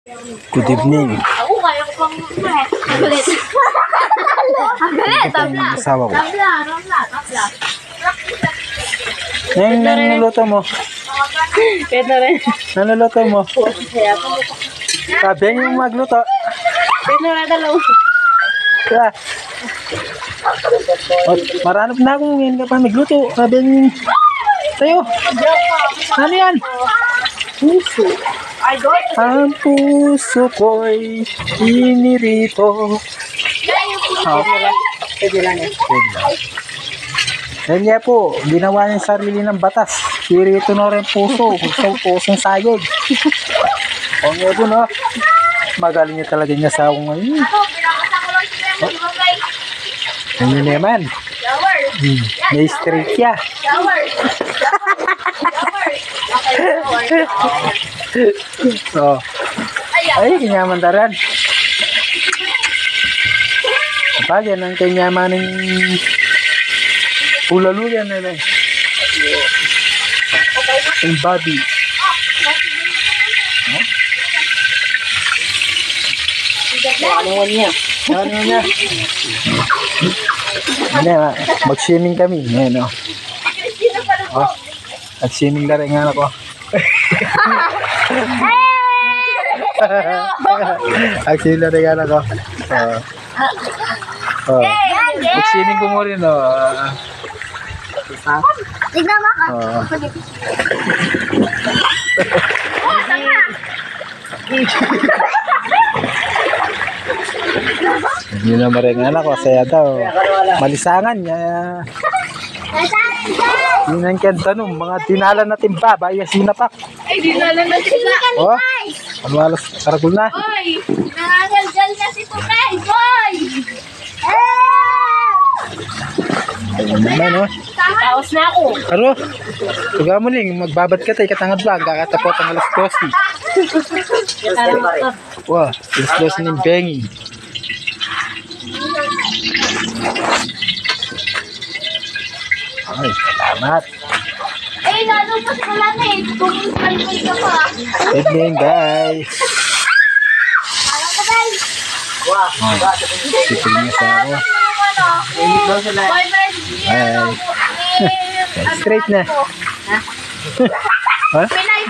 Good evening. Ako kaya ko pang galit. Galit, tabla. Asawa ko. Tabla. Ngayon nang nuluto mo. Kahit na rin. Naluluto mo. Sabi yung magluto. Kahit na rin dalaw. Kaya. Maranap na akong ngayon ka pa magluto. Sabi yung tayo. Ano yan? Puso. Ay, God. Ang puso ko'y inirito. Pwede lang eh. Yan niya po, ginawa niya yung sarili ng batas. Irito na rin puso. Pusong sayog. O nga po no. Magaling niya talaga niya sa akong ngayon. Yan yun naman. May straight siya. So, ay, kinyamandaran. Kapag yan ang kinyaman ng ulaluyan nila. Yung body. Ano niya? Ano niya? Ano, mag-swimming kami. Ayan o. Oh, nag-swimming na rin nga ako. Nag-swimming na rin nga ako. Mag-swimming ko mo rin o. Tignan mo ka. Hindi na maring anak ko, saya daw. Malisangan niya. Yun ang kenta nung mga dinala natin ba, baya sinapak. Ay, dinala na sila. Oh, ano alas, karagul na. Boy! Nangangal na si Tukay! Boy! Ayun naman, oh. Taos na ako. Aro, tuga mo lang, magbabad ka tayo, katangad ba, kakatapot ang alas 12. Wow, alas 12 ng bengi. Ay, salamat. Eh, lalo pa sa lang eh. Pumunta ka pa. Good evening, guys. Alam ka, guys. Sipil niya sa ako. Boyfriend niya. Straight na. Ha? Pinay